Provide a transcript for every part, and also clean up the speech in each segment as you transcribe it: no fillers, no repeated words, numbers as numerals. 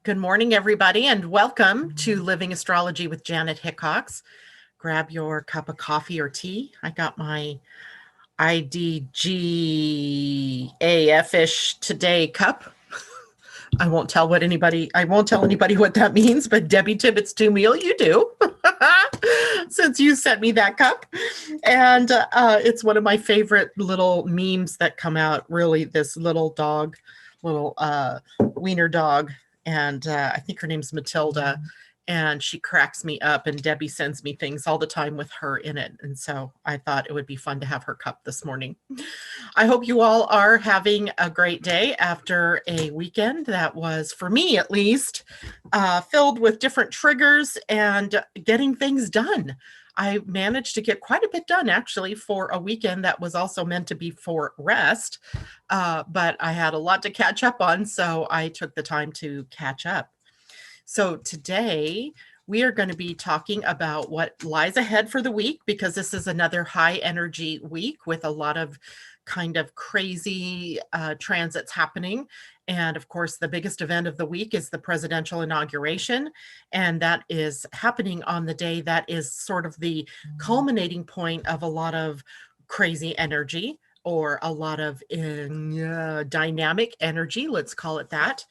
Good morning, everybody, and welcome to Living Astrology with Janet Hickox. Grab your cup of coffee or tea. I got my IDGAF-ish today cup. I won't tell anybody what that means, but Debbie Tibbetts to meal, you do, since you sent me that cup. And it's one of my favorite little memes that come out, really, this little dog, little wiener dog. And I think her name's Matilda. And she cracks me up, and Debbie sends me things all the time with her in it. And so I thought it would be fun to have her cup this morning. I hope you all are having a great day after a weekend that was, for me at least, filled with different triggers and getting things done. I managed to get quite a bit done, actually, for a weekend that was also meant to be for rest. But I had a lot to catch up on, so I took the time to catch up. So today we are going to be talking about what lies ahead for the week, because this is another high energy week with a lot of kind of crazy transits happening. And of course, the biggest event of the week is the presidential inauguration. And that is happening on the day that is sort of the culminating point of a lot of crazy energy, or a lot of dynamic energy, let's call it that.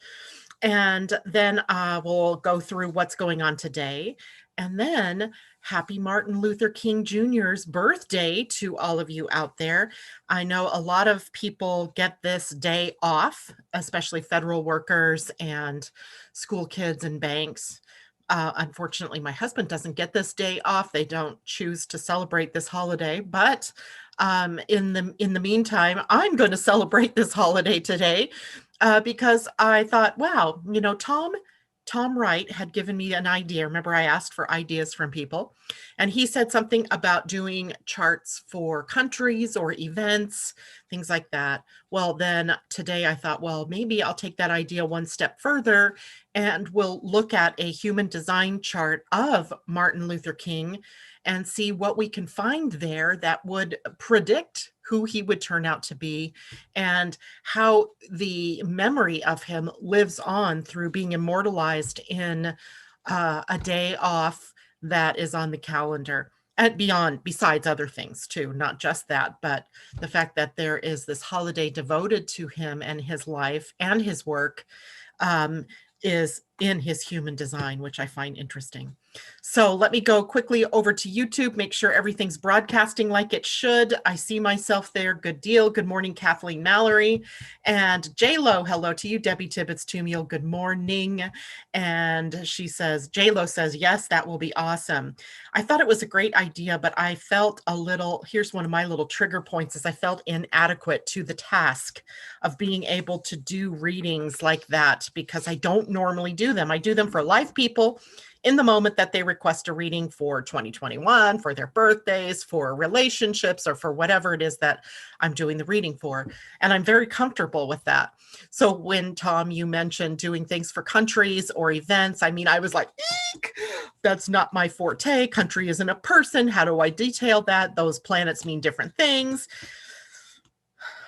And then we'll go through what's going on today. And then happy Martin Luther King Jr.'s birthday to all of you out there. I know a lot of people get this day off, especially federal workers and school kids and banks. Unfortunately, my husband doesn't get this day off. They don't choose to celebrate this holiday. But in the meantime, I'm going to celebrate this holiday today. Because I thought, wow, Tom Wright had given me an idea. Remember, I asked for ideas from people, and he said something about doing charts for countries or events, things like that. Well, then today I thought, well, maybe I'll take that idea one step further, and we'll look at a human design chart of Martin Luther King and see what we can find there that would predict who he would turn out to be, and how the memory of him lives on through being immortalized in a day off that is on the calendar. And besides other things too, not just that, but the fact that there is this holiday devoted to him and his life and his work is in his human design, which I find interesting. So let me go quickly over to YouTube, make sure everything's broadcasting like it should. I see myself there. Good deal. Good morning, Kathleen Mallory. And J-Lo, hello to you. Debbie Tibbetts Tumiel, good morning. And she says, J-Lo says, yes, that will be awesome. I thought it was a great idea, but I felt here's one of my little trigger points, is I felt inadequate to the task of being able to do readings like that, because I don't normally do them. I do them for live people in the moment that they request a reading for 2021, for their birthdays, for relationships, or for whatever it is that I'm doing the reading for. And I'm very comfortable with that. So when, Tom, you mentioned doing things for countries or events, I mean, I was like, eek, that's not my forte. Country isn't a person. How do I detail that? Those planets mean different things.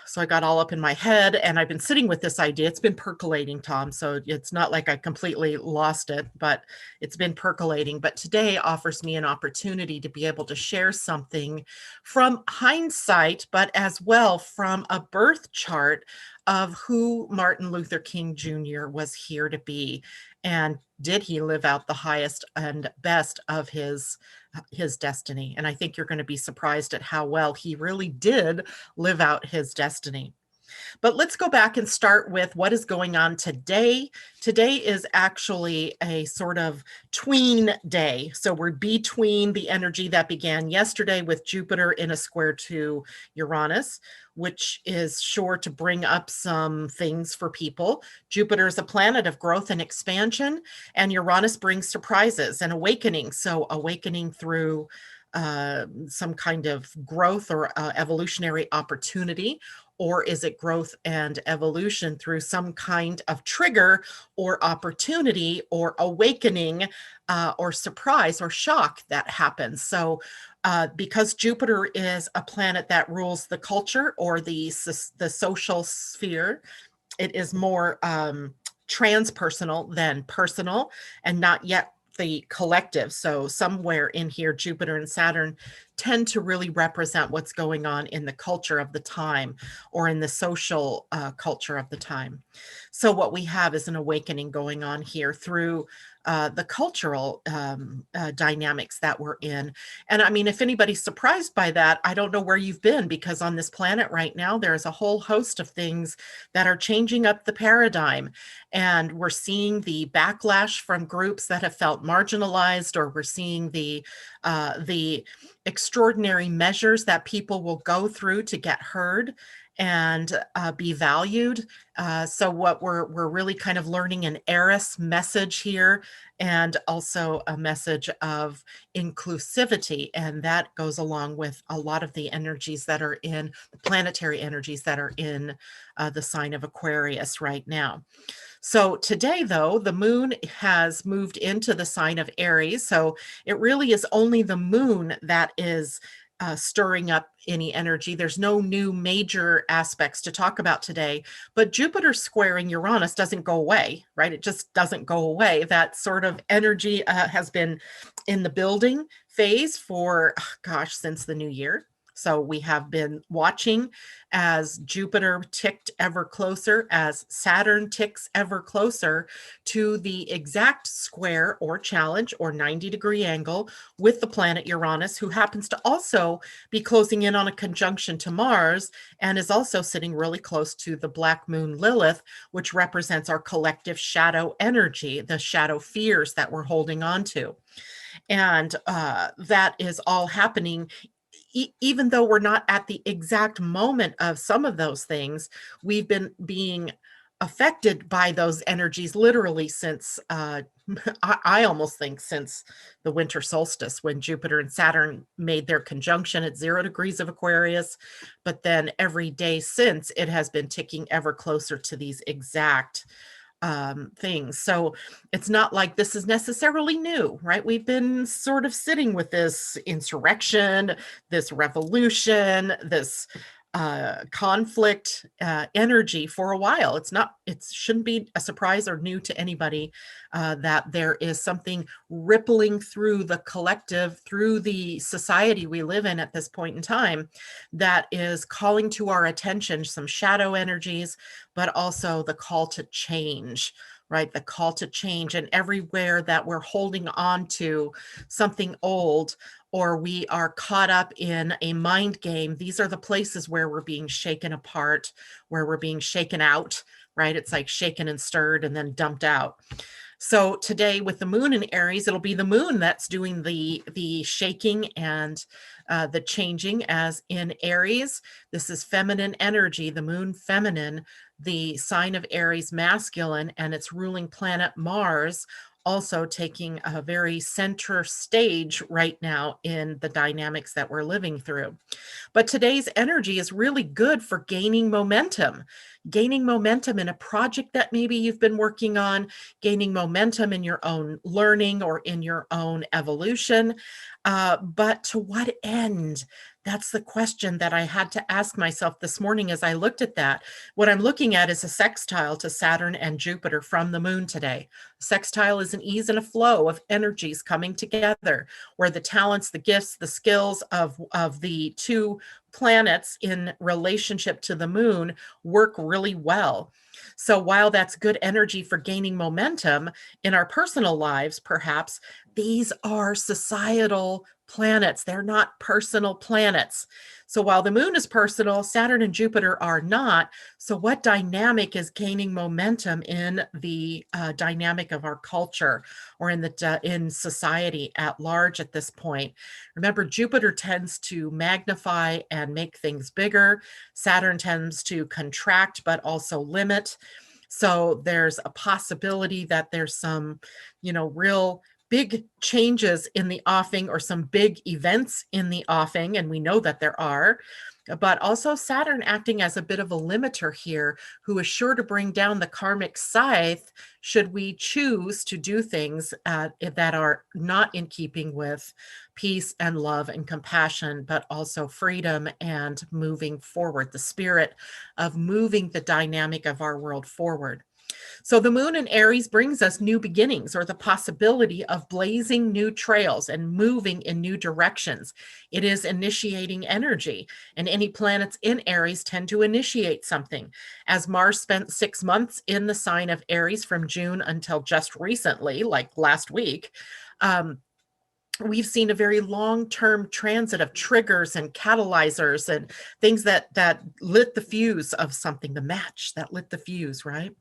So I got all up in my head, and I've been sitting with this idea. It's been percolating, Tom. So it's not like I completely lost it, but it's been percolating. But today offers me an opportunity to be able to share something from hindsight, but as well from a birth chart of who Martin Luther King Jr. was here to be. And did he live out the highest and best of his destiny? And I think you're going to be surprised at how well he really did live out his destiny. But let's go back and start with what is going on today. Today is actually a sort of tween day. So we're between the energy that began yesterday with Jupiter in a square to Uranus, which is sure to bring up some things for people. Jupiter is a planet of growth and expansion, and Uranus brings surprises and awakening. So awakening through some kind of growth or evolutionary opportunity, or is it growth and evolution through some kind of trigger or opportunity or awakening or surprise or shock that happens? So because Jupiter is a planet that rules the culture or the social sphere, it is more transpersonal, then personal, and not yet the collective. So somewhere in here, Jupiter and Saturn tend to really represent what's going on in the culture of the time, or in the social culture of the time. So what we have is an awakening going on here through the cultural dynamics that we're in. And I mean, if anybody's surprised by that, I don't know where you've been, because on this planet right now, there's a whole host of things that are changing up the paradigm. And we're seeing the backlash from groups that have felt marginalized, or we're seeing the extraordinary measures that people will go through to get heard and be valued. So what we're really kind of learning an Aries message here, and also a message of inclusivity. And that goes along with a lot of the energies that are in the planetary energies that are in the sign of Aquarius right now. So today, though, the moon has moved into the sign of Aries. So it really is only the moon that is stirring up any energy. There's no new major aspects to talk about today, but Jupiter squaring Uranus doesn't go away, right? It just doesn't go away. That sort of energy has been in the building phase for, gosh, since the new year. So we have been watching as Jupiter ticked ever closer, as Saturn ticks ever closer to the exact square or challenge or 90-degree angle with the planet Uranus, who happens to also be closing in on a conjunction to Mars, and is also sitting really close to the black moon Lilith, which represents our collective shadow energy, the shadow fears that we're holding on to. And that is all happening. Even though we're not at the exact moment of some of those things, we've been being affected by those energies literally since, I almost think since the winter solstice, when Jupiter and Saturn made their conjunction at 0 degrees of Aquarius. But then every day since, it has been ticking ever closer to these exact things. So it's not like this is necessarily new, right? We've been sort of sitting with this insurrection, this revolution, this conflict energy for a while. It shouldn't be a surprise or new to anybody that there is something rippling through the collective, through the society we live in at this point in time, that is calling to our attention some shadow energies, but also the call to change, right? The call to change. And everywhere that we're holding on to something old, or we are caught up in a mind game, these are the places where we're being shaken apart, where we're being shaken out, right? It's like shaken and stirred and then dumped out. So today with the moon in Aries, it'll be the moon that's doing the shaking and the changing, as in Aries. This is feminine energy, the moon feminine, the sign of Aries masculine, and its ruling planet Mars also taking a very center stage right now in the dynamics that we're living through. But today's energy is really good for gaining momentum in a project that maybe you've been working on, gaining momentum in your own learning or in your own evolution. But to what end? That's the question that I had to ask myself this morning as I looked at that. What I'm looking at is a sextile to Saturn and Jupiter from the moon today. Sextile is an ease and a flow of energies coming together, where the talents, the gifts, the skills of the two planets in relationship to the moon work really well. So while that's good energy for gaining momentum in our personal lives, perhaps, these are societal planets. They're not personal planets. So while the moon is personal, Saturn and Jupiter are not. So what dynamic is gaining momentum in the dynamic of our culture, or in society at large at this point? Remember, Jupiter tends to magnify and make things bigger. Saturn tends to contract, but also limit. So there's a possibility that there's some, real big changes in the offing, or some big events in the offing, and we know that there are. But also Saturn acting as a bit of a limiter here, who is sure to bring down the karmic scythe should we choose to do things that are not in keeping with peace and love and compassion, but also freedom and moving forward, the spirit of moving the dynamic of our world forward. So the moon in Aries brings us new beginnings, or the possibility of blazing new trails and moving in new directions. It is initiating energy, and any planets in Aries tend to initiate something. As Mars spent 6 months in the sign of Aries from June until just recently, like last week, um, we've seen a very long-term transit of triggers and catalyzers and things that lit the fuse of something, the match that lit the fuse, right?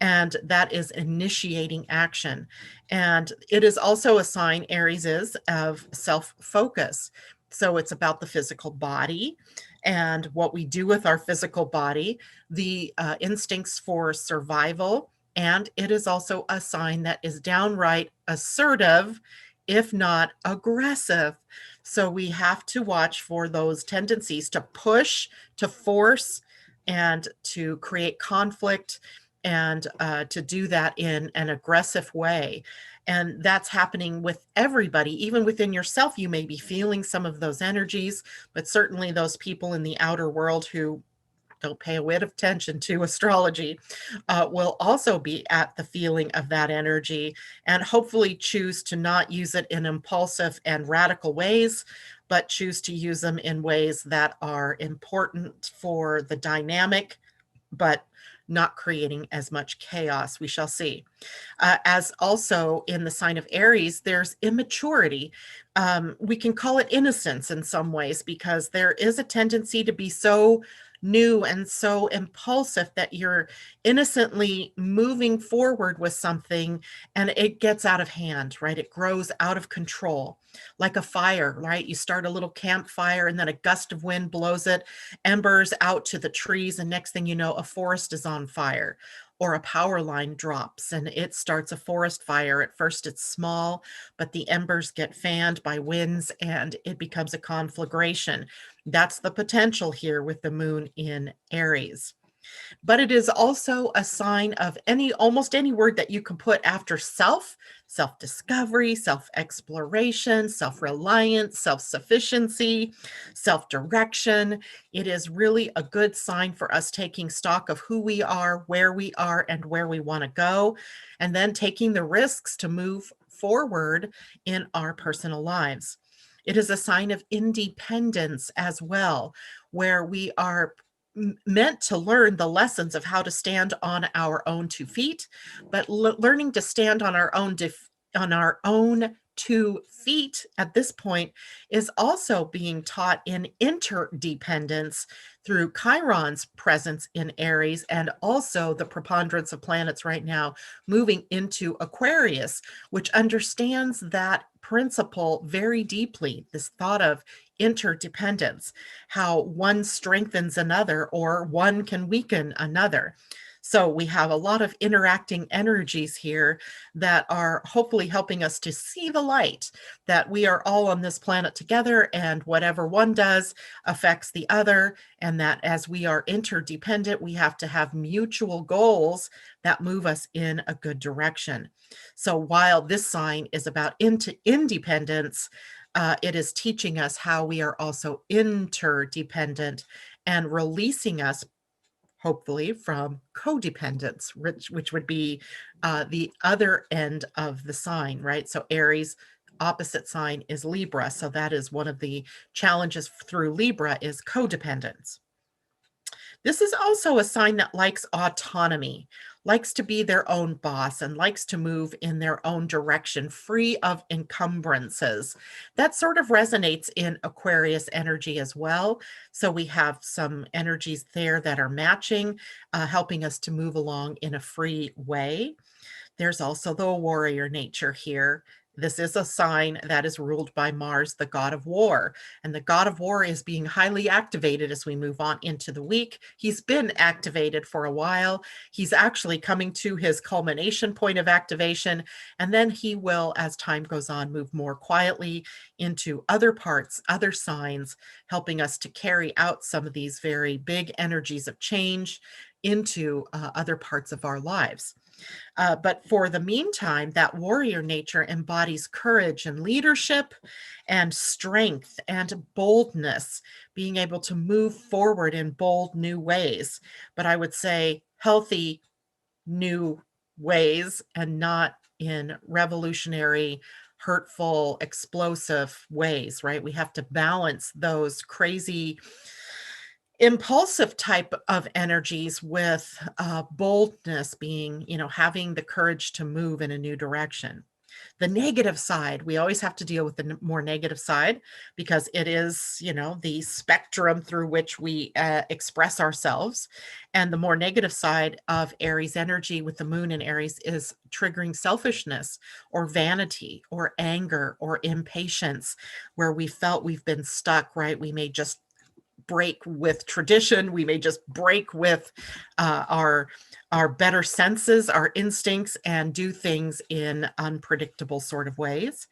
And that is initiating action. And it is also a sign, Aries is, of self-focus. So it's about the physical body and what we do with our physical body, the instincts for survival. And it is also a sign that is downright assertive, if not aggressive. So we have to watch for those tendencies to push, to force, and to create conflict, and to do that in an aggressive way. And that's happening with everybody. Even within yourself, you may be feeling some of those energies, but certainly those people in the outer world who don't pay a whit of attention to astrology will also be at the feeling of that energy, and hopefully choose to not use it in impulsive and radical ways, but choose to use them in ways that are important for the dynamic, but not creating as much chaos. We shall see. As also in the sign of Aries, there's immaturity. We can call it innocence in some ways, because there is a tendency to be so new and so impulsive that you're innocently moving forward with something and it gets out of hand, right? It grows out of control, like a fire, right? You start a little campfire and then a gust of wind blows it, embers out to the trees, and next thing you know, a forest is on fire. Or a power line drops and it starts a forest fire. At first it's small, but the embers get fanned by winds and it becomes a conflagration. That's the potential here with the moon in Aries. But it is also a sign of almost any word that you can put after self-discovery, self-exploration, self-reliance, self-sufficiency, self-direction. It is really a good sign for us taking stock of who we are, and where we want to go, and then taking the risks to move forward in our personal lives. It is a sign of independence as well, where we are meant to learn the lessons of how to stand on our own 2 feet, but learning to stand on our own 2 feet at this point is also being taught in interdependence through Chiron's presence in Aries, and also the preponderance of planets right now moving into Aquarius, which understands that principle very deeply, this thought of interdependence, how one strengthens another or one can weaken another. So we have a lot of interacting energies here that are hopefully helping us to see the light, that we are all on this planet together, and whatever one does affects the other, and that as we are interdependent, we have to have mutual goals that move us in a good direction. So while this sign is about independence, it is teaching us how we are also interdependent and releasing us, hopefully, from codependence, which would be the other end of the sign, right? So Aries opposite sign is Libra. So that is one of the challenges through Libra, is codependence. This is also a sign that likes autonomy, likes to be their own boss, and likes to move in their own direction, free of encumbrances. That sort of resonates in Aquarius energy as well. So we have some energies there that are matching, helping us to move along in a free way. There's also the warrior nature here. This is a sign that is ruled by Mars, the god of war. And the god of war is being highly activated as we move on into the week. He's been activated for a while. He's actually coming to his culmination point of activation. And then he will, as time goes on, move more quietly into other parts, other signs, helping us to carry out some of these very big energies of change into other parts of our lives. But for the meantime, that warrior nature embodies courage and leadership and strength and boldness, being able to move forward in bold new ways. But I would say healthy new ways and not in revolutionary, hurtful, explosive ways, right? We have to balance those crazy, impulsive type of energies with boldness, being, having the courage to move in a new direction. The negative side, we always have to deal with the more negative side, because it is, the spectrum through which we express ourselves. And the more negative side of Aries energy with the moon in Aries is triggering selfishness or vanity or anger or impatience, where we felt we've been stuck, right? We may just break with tradition. We may just break with our better senses, our instincts, and do things in unpredictable sort of ways.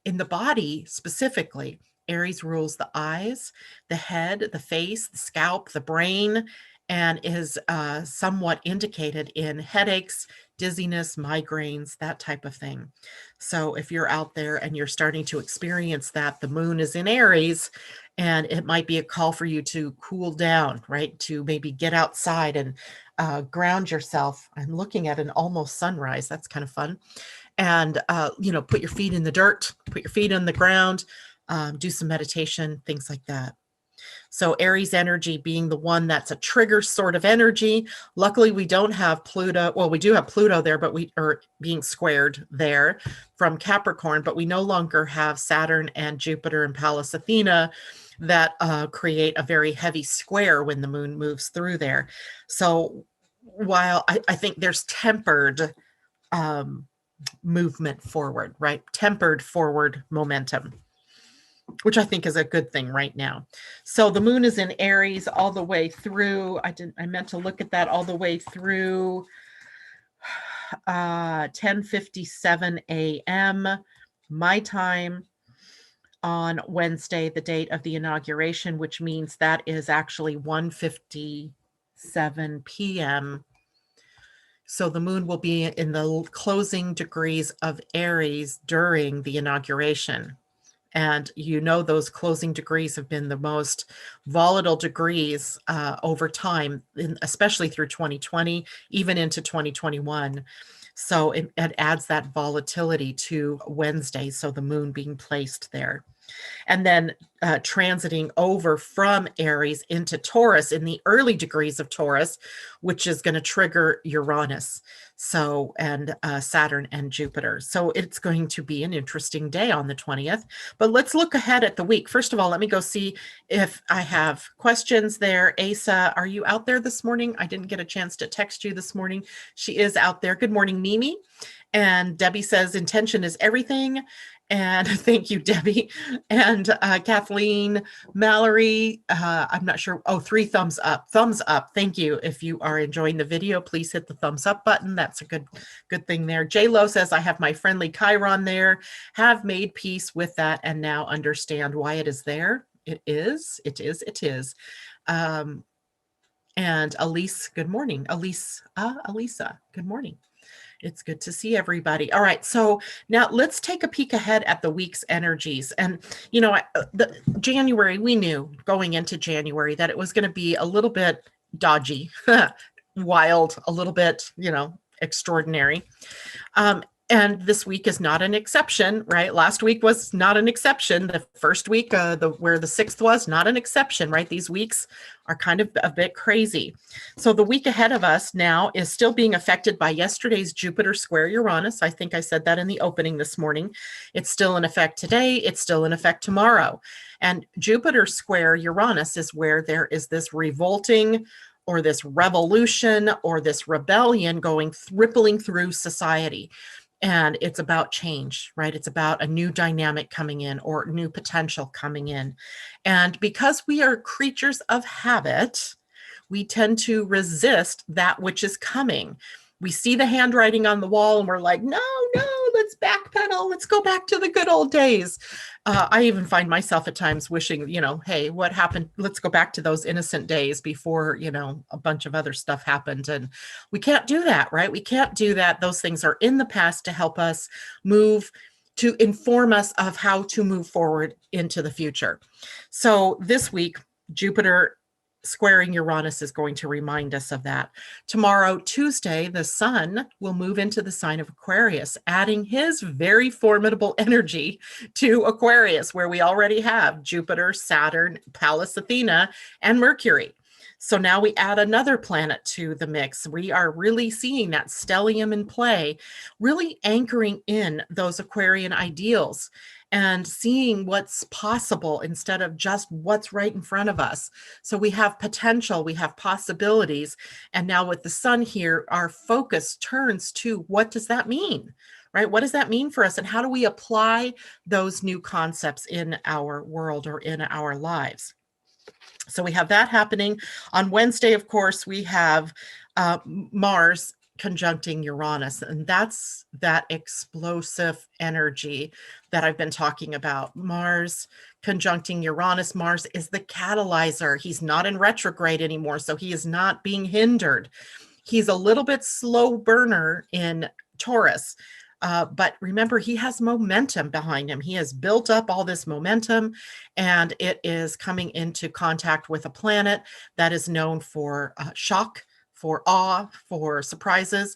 In the body specifically, Aries rules the eyes, the head, the face, the scalp, the brain, and is somewhat indicated in headaches, dizziness, migraines, that type of thing. So if you're out there and you're starting to experience that, the moon is in Aries, and it might be a call for you to cool down, right? To maybe get outside and ground yourself. I'm looking at an almost sunrise. That's kind of fun. And, put your feet in the dirt, put your feet on the ground, do some meditation, things like that. So Aries energy being the one that's a trigger sort of energy. Luckily, we don't have Pluto. Well, we do have Pluto there, but we are being squared there from Capricorn, but we no longer have Saturn and Jupiter and Pallas Athena that create a very heavy square when the moon moves through there. So while I think there's tempered movement forward, right? Tempered forward momentum, which I think is a good thing right now. So the moon is in Aries all the way through. I meant to look at that all the way through 10:57 a.m. my time on Wednesday, the date of the inauguration, which means that is actually 1:57 p.m. So the moon will be in the closing degrees of Aries during the inauguration. And those closing degrees have been the most volatile degrees over time, especially through 2020, even into 2021. So it adds that volatility to Wednesday, so the moon being placed there. And then transiting over from Aries into Taurus in the early degrees of Taurus, which is going to trigger Uranus, and Saturn and Jupiter. So it's going to be an interesting day on the 20th. But let's look ahead at the week. First of all, let me go see if I have questions there. Asa, are you out there this morning? I didn't get a chance to text you this morning. She is out there. Good morning, Mimi. And Debbie says intention is everything. And thank you, Debbie. And Kathleen, Mallory, I'm not sure. Oh, 3 thumbs up. Thumbs up. Thank you. If you are enjoying the video, please hit the thumbs up button. That's a good thing there. J-Lo says, I have my friendly Chiron there. Have made peace with that and now understand why it is there. It is. And Elise, good morning. Elisa, good morning. It's good to see everybody. All right. So now let's take a peek ahead at the week's energies. And, January, we knew going into January that it was going to be a little bit dodgy, wild, a little bit, extraordinary. And this week is not an exception, right? Last week was not an exception. The first week, where the 6th was, not an exception, right? These weeks are kind of a bit crazy. So the week ahead of us now is still being affected by yesterday's Jupiter square Uranus. I think I said that in the opening this morning. It's still in effect today. It's still in effect tomorrow. And Jupiter square Uranus is where there is this revolting or this revolution or this rebellion rippling through society. And it's about change, right? It's about a new dynamic coming in or new potential coming in. And because we are creatures of habit, we tend to resist that which is coming. We see the handwriting on the wall and we're like, no, let's backpedal. Let's go back to the good old days. I even find myself at times wishing, hey, what happened? Let's go back to those innocent days before, a bunch of other stuff happened. And we can't do that, right? We can't do that. Those things are in the past to help us move, to inform us of how to move forward into the future. So this week, Jupiter squaring Uranus is going to remind us of that. Tomorrow, Tuesday, the sun will move into the sign of Aquarius, adding his very formidable energy to Aquarius, where we already have Jupiter, Saturn, Pallas Athena, and Mercury. So now we add another planet to the mix. We are really seeing that stellium in play, really anchoring in those Aquarian ideals and seeing what's possible instead of just what's right in front of us. So we have potential, we have possibilities. And now with the sun here, our focus turns to what does that mean, right? What does that mean for us? And how do we apply those new concepts in our world or in our lives? So we have that happening. On Wednesday, of course, we have Mars conjuncting Uranus, and that's that explosive energy that I've been talking about. Mars conjuncting Uranus. Mars is the catalyzer. He's not in retrograde anymore, so he is not being hindered. He's a little bit slow burner in Taurus. But remember, he has momentum behind him. He has built up all this momentum, and it is coming into contact with a planet that is known for shock, for awe, for surprises.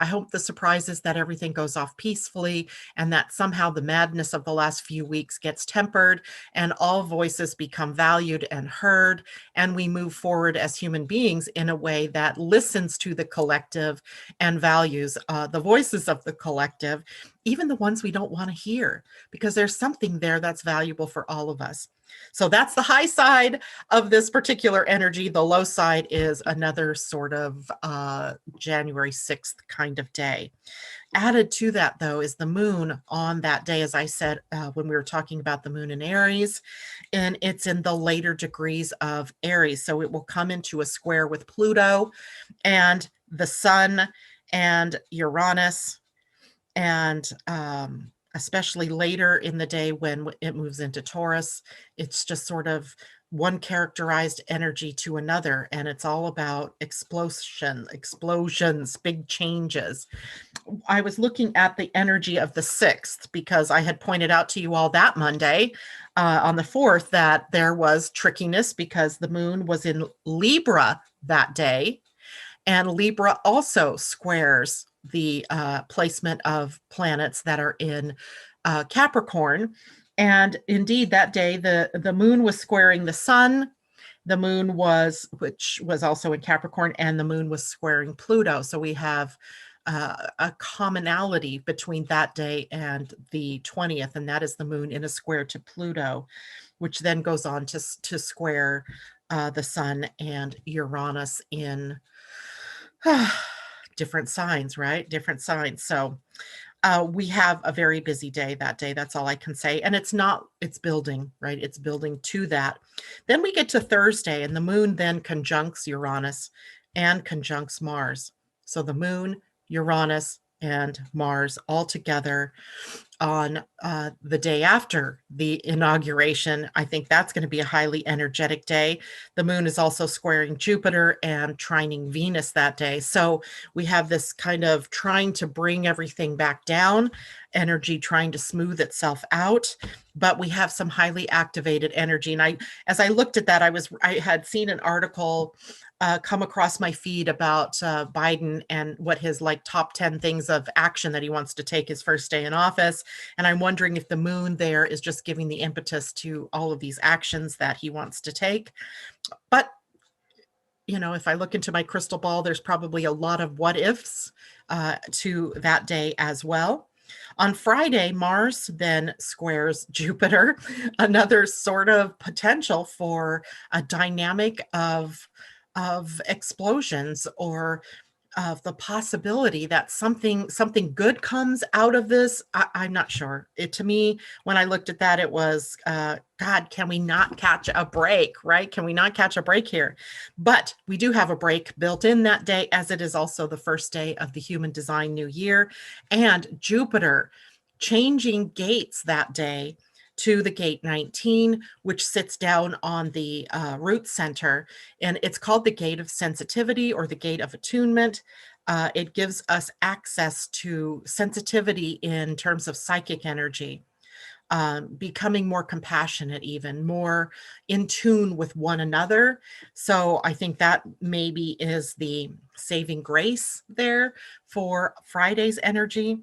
I hope the surprise is that everything goes off peacefully and that somehow the madness of the last few weeks gets tempered and all voices become valued and heard. And we move forward as human beings in a way that listens to the collective and values the voices of the collective, even the ones we don't want to hear, because there's something there that's valuable for all of us. So that's the high side of this particular energy. The low side is another sort of January 6th kind of day. Added to that, though, is the moon on that day, as I said, when we were talking about the moon in Aries, and it's in the later degrees of Aries. So it will come into a square with Pluto and the sun and Uranus, and especially later in the day when it moves into Taurus, it's just sort of one characterized energy to another, and it's all about explosions, big changes. I was looking at the energy of the 6th because I had pointed out to you all that Monday on the 4th that there was trickiness because the moon was in Libra that day, and Libra also squares the placement of planets that are in Capricorn. And indeed, that day, the moon was squaring the sun. The moon which was also in Capricorn, and the moon was squaring Pluto. So we have a commonality between that day and the 20th, and that is the moon in a square to Pluto, which then goes on to square the sun and Uranus in different signs, right? Different signs. So we have a very busy day that day. That's all I can say. And it's building, right? It's building to that. Then we get to Thursday, and the moon then conjuncts Uranus and conjuncts Mars. So the moon, Uranus, and Mars all together on the day after the inauguration. I think that's going to be a highly energetic day. The moon is also squaring Jupiter and trining Venus that day. So we have this kind of trying to bring everything back down, energy trying to smooth itself out, but we have some highly activated energy. And as I looked at that, I had seen an article come across my feed about Biden and what his top 10 things of action that he wants to take his first day in office. And I'm wondering if the moon there is just giving the impetus to all of these actions that he wants to take. But, if I look into my crystal ball, there's probably a lot of what ifs to that day as well. On Friday, Mars then squares Jupiter, another sort of potential for a dynamic of explosions, or of the possibility that something good comes out of this. I'm not sure. To me, when I looked at that, it was, God, can we not catch a break, right? Can we not catch a break here? But we do have a break built in that day, as it is also the first day of the Human Design New Year, and Jupiter changing gates that day to the gate 19, which sits down on the root center. And it's called the gate of sensitivity or the gate of attunement. It gives us access to sensitivity in terms of psychic energy. becoming more compassionate, even more in tune with one another. So I think that maybe is the saving grace there for Friday's energy.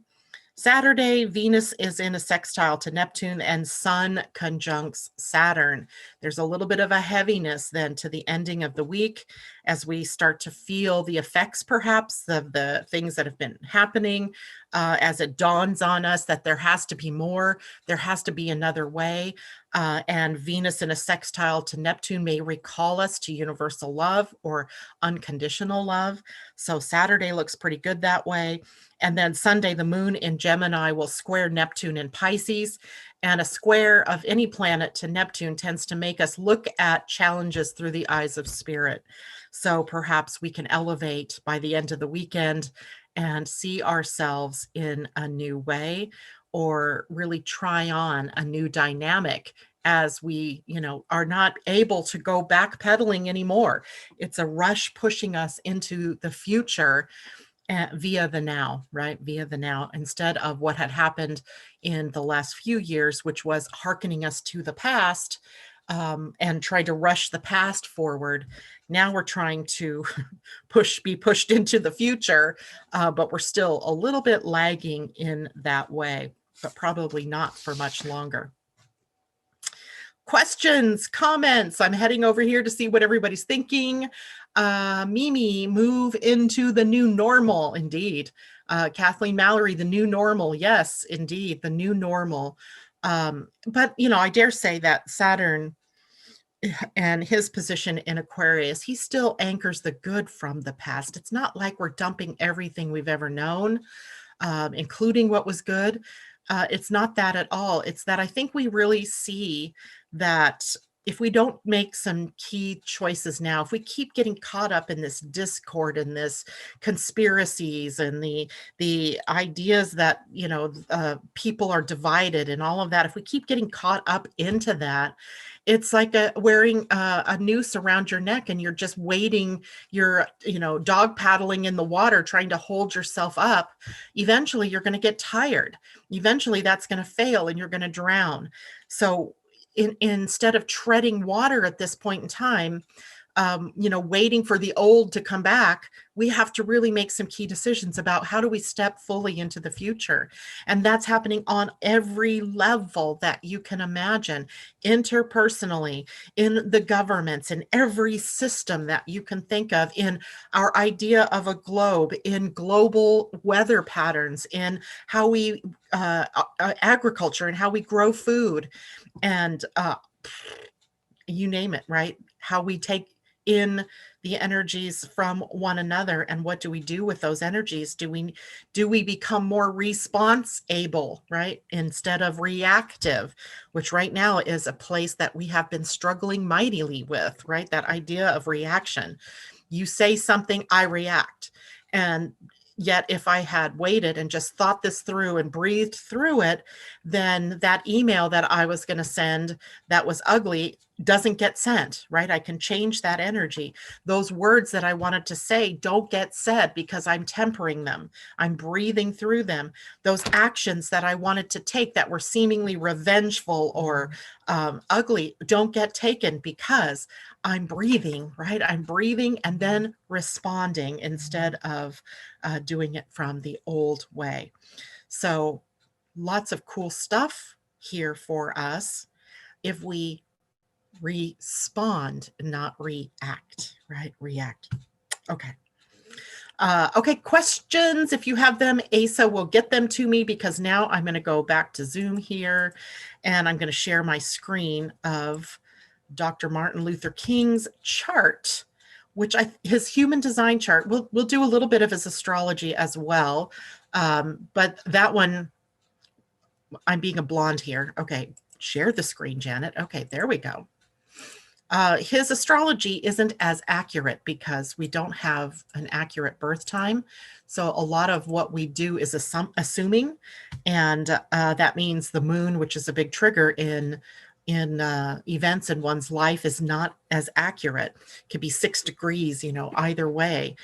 Saturday, Venus is in a sextile to Neptune and Sun conjuncts Saturn. There's a little bit of a heaviness then to the ending of the week as we start to feel the effects, perhaps, of the things that have been happening, as it dawns on us that there has to be more, there has to be another way. And Venus in a sextile to Neptune may recall us to universal love or unconditional love. So Saturday looks pretty good that way. And then Sunday, the moon in Gemini will square Neptune in Pisces. And a square of any planet to Neptune tends to make us look at challenges through the eyes of spirit. So perhaps we can elevate by the end of the weekend and see ourselves in a new way, or really try on a new dynamic as we, are not able to go backpedaling anymore. It's a rush pushing us into the future via the now, right? Via the now, instead of what had happened in the last few years, which was hearkening us to the past, and trying to rush the past forward. Now we're trying to be pushed into the future, but we're still a little bit lagging in that way, but probably not for much longer. Questions, comments. I'm heading over here to see what everybody's thinking. Mimi, move into the new normal. Indeed. Kathleen Mallory, the new normal. Yes, indeed, the new normal. But, I dare say that Saturn and his position in Aquarius, he still anchors the good from the past. It's not like we're dumping everything we've ever known, including what was good. It's not that at all. It's that I think we really see that if we don't make some key choices now, if we keep getting caught up in this discord and this conspiracies and the ideas that, people are divided and all of that, if we keep getting caught up into that, it's like wearing a noose around your neck and you're just waiting, you're, dog paddling in the water, trying to hold yourself up. Eventually you're going to get tired. Eventually that's going to fail and you're going to drown. So instead of treading water at this point in time, waiting for the old to come back, we have to really make some key decisions about how do we step fully into the future. And that's happening on every level that you can imagine, interpersonally, in the governments, in every system that you can think of, in our idea of a globe, in global weather patterns, in how we agriculture and how we grow food, and you name it, right? How we take in the energies from one another, and what do we do with those energies? Do we become more response able, right, instead of reactive, which right now is a place that we have been struggling mightily with, right? That idea of reaction. You say something, I react. And yet if I had waited and just thought this through and breathed through it, then that email that I was going to send that was ugly doesn't get sent, right? I can change that energy. Those words that I wanted to say don't get said because I'm tempering them. I'm breathing through them. Those actions that I wanted to take that were seemingly revengeful or ugly don't get taken because I'm breathing, right? I'm breathing and then responding instead of doing it from the old way. So lots of cool stuff here for us if we respond, not react, right? React. Okay. Okay, questions, if you have them, Asa will get them to me, because now I'm going to go back to Zoom here and I'm going to share my screen of Dr. Martin Luther King's chart, which his human design chart. We'll do a little bit of his astrology as well. But that one, I'm being a blonde here. Okay, share the screen, Janet. Okay, there we go. His astrology isn't as accurate because we don't have an accurate birth time. So a lot of what we do is assuming, and that means the moon, which is a big trigger in events in one's life, is not as accurate. It could be 6 degrees, either way.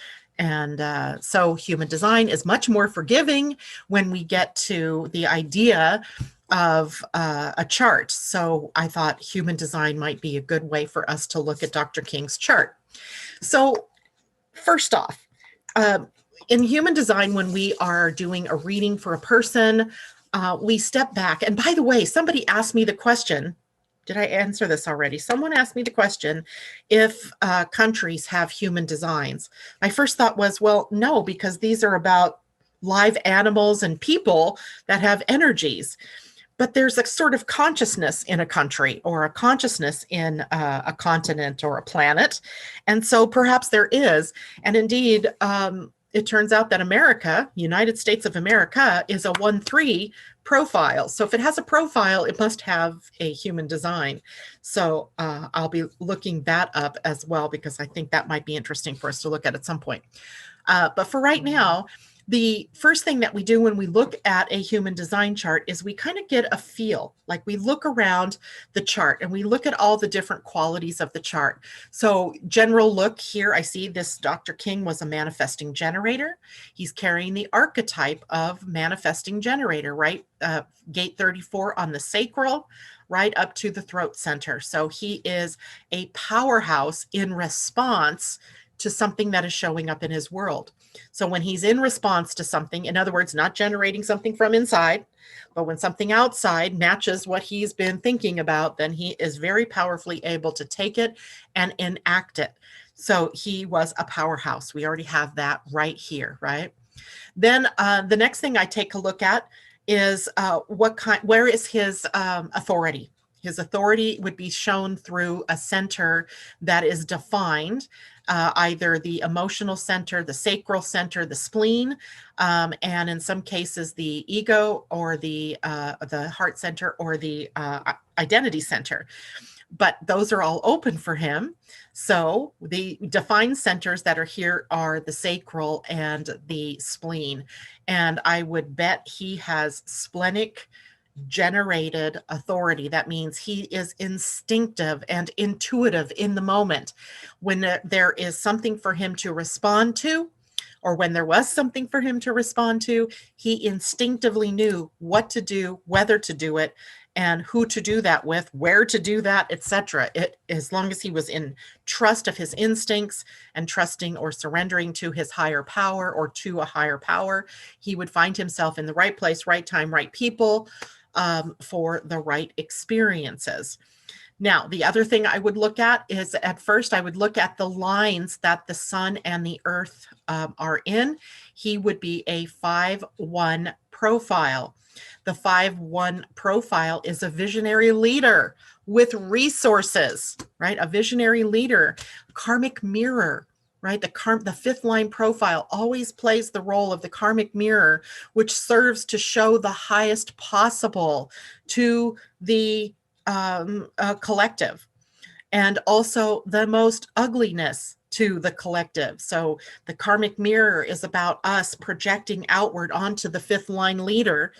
And so human design is much more forgiving when we get to the idea of a chart. So I thought human design might be a good way for us to look at Dr. King's chart. So first off, in human design, when we are doing a reading for a person, we step back. And by the way, somebody asked me the question, did I answer this already? Someone asked me the question if countries have human designs. My first thought was, well, no, because these are about live animals and people that have energies. But there's a sort of consciousness in a country or a consciousness in a continent or a planet. And so perhaps there is. And indeed, it turns out that America, United States of America, is a 1-3 profile. So if it has a profile, it must have a human design. So I'll be looking that up as well, because I think that might be interesting for us to look at some point. But for right now, the first thing that we do when we look at a human design chart is we kind of get a feel, like we look around the chart and we look at all the different qualities of the chart. So general look here, I see this Dr. King was a manifesting generator. He's carrying the archetype of manifesting generator, right? Gate 34 on the sacral, right up to the throat center. So he is a powerhouse in response to something that is showing up in his world. So when he's in response to something, in other words, not generating something from inside, but when something outside matches what he's been thinking about, then he is very powerfully able to take it and enact it. So he was a powerhouse. We already have that right here, right? Then the next thing I take a look at is where is his authority? His authority would be shown through a center that is defined, either the emotional center, the sacral center, the spleen, and in some cases the ego or the heart center or the identity center. But those are all open for him. So the defined centers that are here are the sacral and the spleen. And I would bet he has splenic generated authority. That means he is instinctive and intuitive in the moment. When there is something for him to respond to, or when there was something for him to respond to, he instinctively knew what to do, whether to do it, and who to do that with, where to do that, etc. As long as he was in trust of his instincts and trusting or surrendering to his higher power or to a higher power, he would find himself in the right place, right time, right people, for the right experiences. Now, the other thing I would look at is, at first, I would look at the lines that the sun and the earth are in. He would be a 5-1 profile. The 5-1 profile is a visionary leader with resources, right? A visionary leader, karmic mirror, right? The fifth line profile always plays the role of the karmic mirror, which serves to show the highest possible to the collective, and also the most ugliness to the collective. So the karmic mirror is about us projecting outward onto the fifth line leader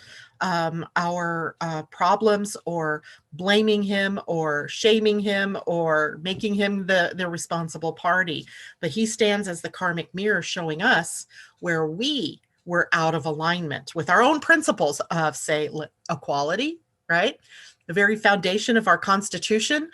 our problems, or blaming him or shaming him or making him the responsible party. But he stands as the karmic mirror, showing us where we were out of alignment with our own principles of, say, equality, right? The very foundation of our Constitution,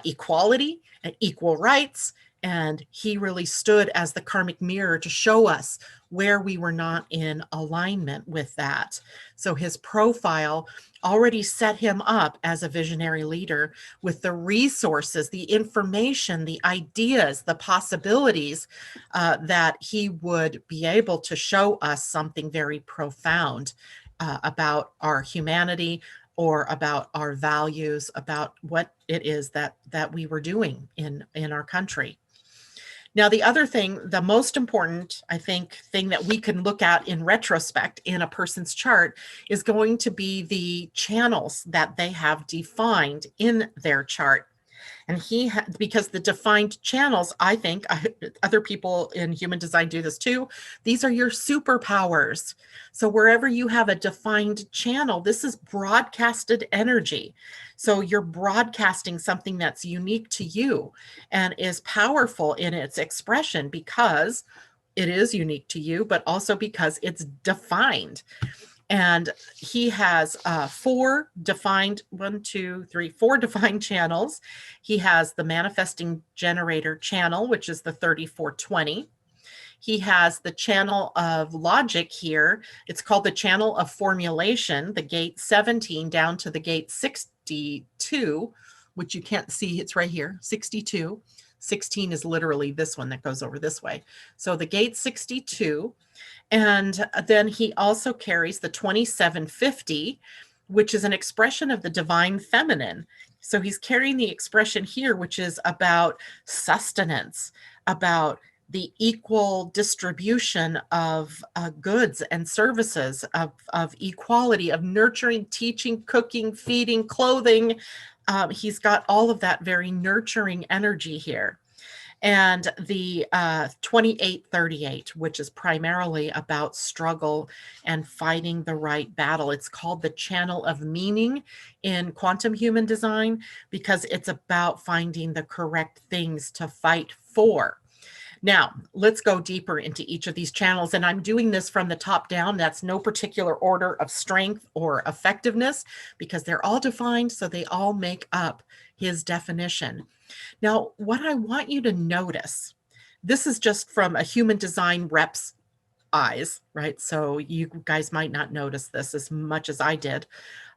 equality and equal rights. And he really stood as the karmic mirror to show us where we were not in alignment with that. So his profile already set him up as a visionary leader with the resources, the information, the ideas, the possibilities that he would be able to show us something very profound about our humanity, or about our values, about what it is that we were doing in our country. Now, the other thing, the most important, I think, thing that we can look at in retrospect in a person's chart is going to be the channels that they have defined in their chart. And because the defined channels, I think other people in human design do this too, these are your superpowers. So wherever you have a defined channel, this is broadcasted energy. So you're broadcasting something that's unique to you and is powerful in its expression, because it is unique to you, but also because it's defined. And he has four defined channels. He has the manifesting generator channel, which is the 3420. He has the channel of logic here. It's called the channel of formulation, the gate 17 down to the gate 62, which you can't see. It's right here, 62. 16 is literally this one that goes over this way. So the gate 62. And then he also carries the 2750, which is an expression of the divine feminine. So he's carrying the expression here, which is about sustenance, about the equal distribution of goods and services, of equality, of nurturing, teaching, cooking, feeding, clothing. He's got all of that very nurturing energy here. And the 2838, which is primarily about struggle and fighting the right battle. It's called the channel of meaning in quantum human design because it's about finding the correct things to fight for. Now, let's go deeper into each of these channels. And I'm doing this from the top down. That's no particular order of strength or effectiveness because they're all defined, so they all make up his definition. Now, what I want you to notice, this is just from a human design rep's eyes, right? So you guys might not notice this as much as I did,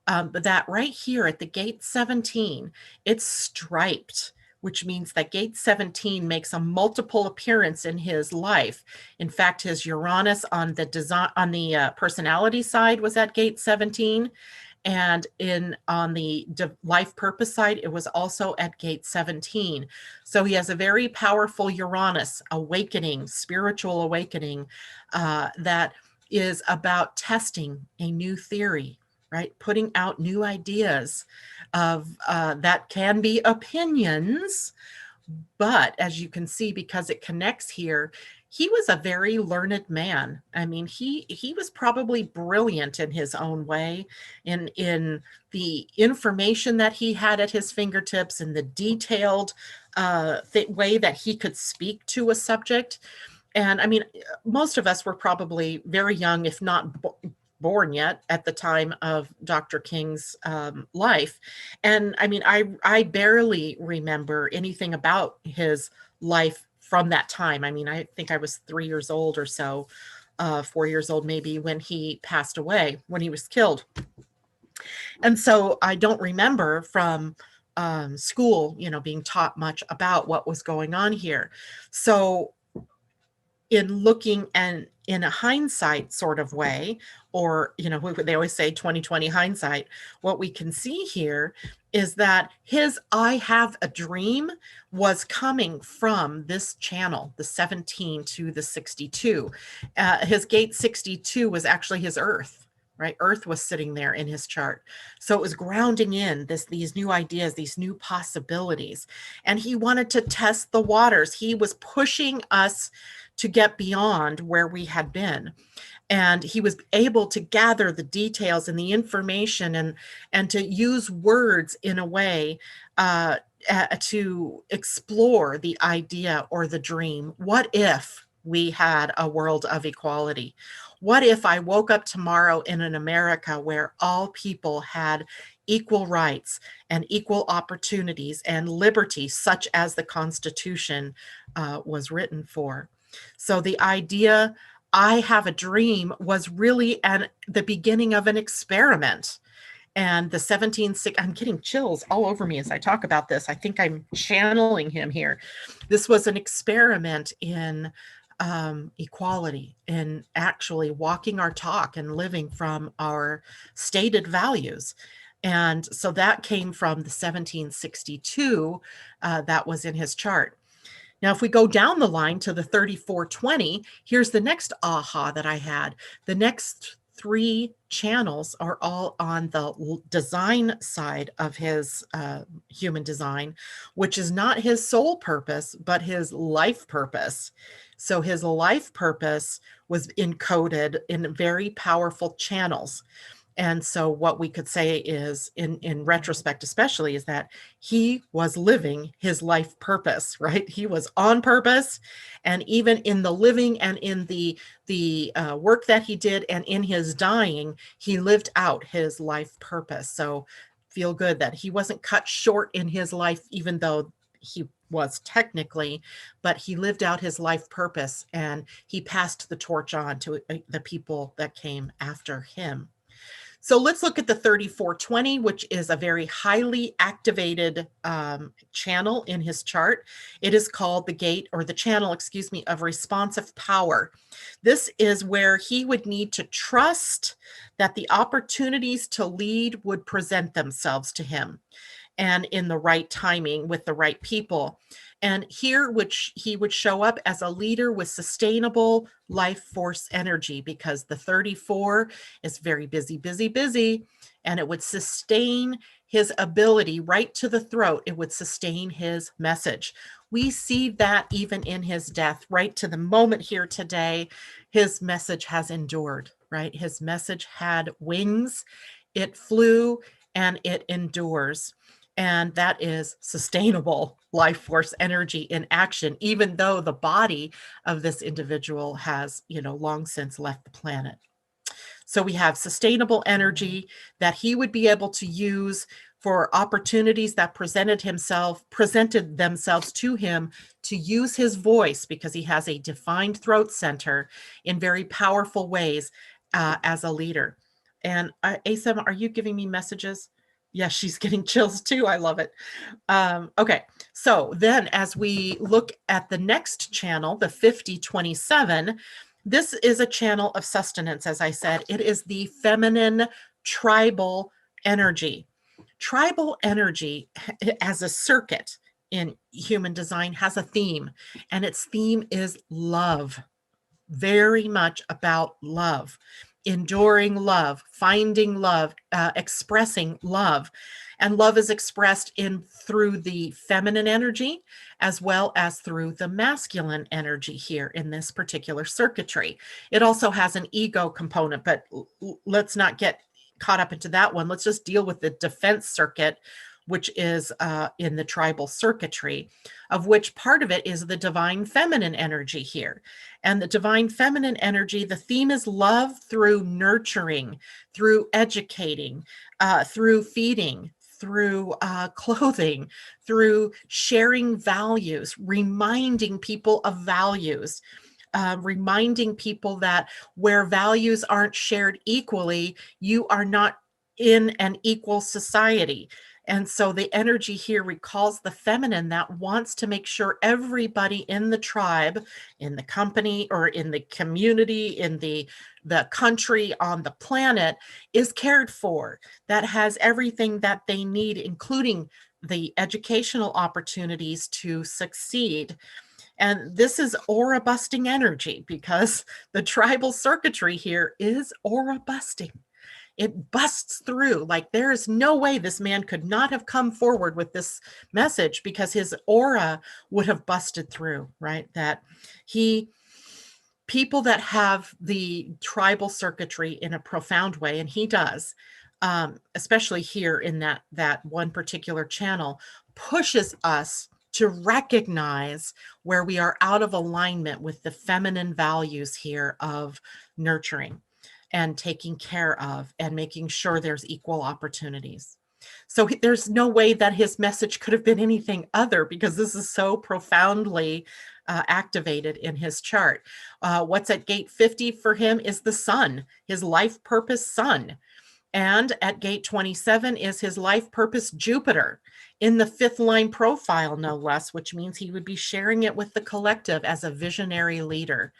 but that right here at the gate 17, it's striped, which means that gate 17 makes a multiple appearance in his life. In fact, his Uranus on the design, on the personality side was at gate 17. And on the life purpose side, it was also at gate 17. So he has a very powerful Uranus awakening, spiritual awakening, that is about testing a new theory, right? Putting out new ideas of that can be opinions. But as you can see, because it connects here, he was a very learned man. I mean, he was probably brilliant in his own way, in the information that he had at his fingertips and the detailed way that he could speak to a subject. And I mean, most of us were probably very young, if not born yet at the time of Dr. King's life. And I mean, I barely remember anything about his life from that time. I mean, I think I was 3 years old or so, 4 years old maybe, when he passed away, when he was killed. And so I don't remember from school, being taught much about what was going on here. So in looking and in a hindsight sort of way, or, they always say 2020 hindsight, what we can see here is that his I have a dream was coming from this channel, the 17 to the 62. His gate 62 was actually his Earth. Right? Earth was sitting there in his chart. So it was grounding in these new ideas, these new possibilities. And he wanted to test the waters. He was pushing us to get beyond where we had been. And he was able to gather the details and the information and to use words in a way to explore the idea or the dream. What if we had a world of equality? What if I woke up tomorrow in an America where all people had equal rights and equal opportunities and liberty, such as the Constitution was written for? So the idea, I have a dream, was really the beginning of an experiment. And the 1760, I'm getting chills all over me as I talk about this. I think I'm channeling him here. This was an experiment in equality, and actually walking our talk and living from our stated values. And so that came from the 1762 that was in his chart. Now, if we go down the line to the 3420, here's the next aha that I had. The next 3 channels are all on the design side of his human design, which is not his sole purpose, but his life purpose. So his life purpose was encoded in very powerful channels. And so what we could say is, in retrospect especially, is that he was living his life purpose, right? He was on purpose. And even in the living and in the work that he did and in his dying, he lived out his life purpose. So feel good that he wasn't cut short in his life, even though he was technically, but he lived out his life purpose and he passed the torch on to the people that came after him. So let's look at the 3420, which is a very highly activated channel in his chart. It is called the gate, or the channel, excuse me, of responsive power. This is where he would need to trust that the opportunities to lead would present themselves to him, and in the right timing with the right people. And here, which he would show up as a leader with sustainable life force energy, because the 34 is very busy, busy, busy, and it would sustain his ability right to the throat. It would sustain his message. We see that even in his death, right to the moment here today, his message has endured, right? His message had wings, it flew, and it endures. And that is sustainable life force energy in action, even though the body of this individual has, long since left the planet. So we have sustainable energy that he would be able to use for opportunities that presented themselves to him, to use his voice, because he has a defined throat center, in very powerful ways as a leader. And Asem, are you giving me messages? Yes, she's getting chills too. I love it. Okay, so then as we look at the next channel, the 5027, this is a channel of sustenance, as I said. It is the feminine tribal energy. Tribal energy as a circuit in human design has a theme, and its theme is love. Very much about love, enduring love, finding love, expressing love. And love is expressed through the feminine energy as well as through the masculine energy here in this particular circuitry. It also has an ego component, but let's not get caught up into that one. Let's just deal with the defense circuit, which is in the tribal circuitry, of which part of it is the divine feminine energy here. And the divine feminine energy, the theme is love through nurturing, through educating, through feeding, through clothing, through sharing values, reminding people of values, reminding people that where values aren't shared equally, you are not in an equal society. And so the energy here recalls the feminine that wants to make sure everybody in the tribe, in the company, or in the community, in the country, on the planet, is cared for, that has everything that they need, including the educational opportunities to succeed. And this is aura busting energy, because the tribal circuitry here is aura busting. It busts through. Like, there is no way this man could not have come forward with this message, because his aura would have busted through, right? That people that have the tribal circuitry in a profound way, and he does, especially here in that one particular channel, pushes us to recognize where we are out of alignment with the feminine values here of nurturing and taking care of and making sure there's equal opportunities. So there's no way that his message could have been anything other, because this is so profoundly activated in his chart. What's at gate 50 for him is the sun, his life purpose sun. And at gate 27 is his life purpose Jupiter, in the 5th line profile, no less, which means he would be sharing it with the collective as a visionary leader.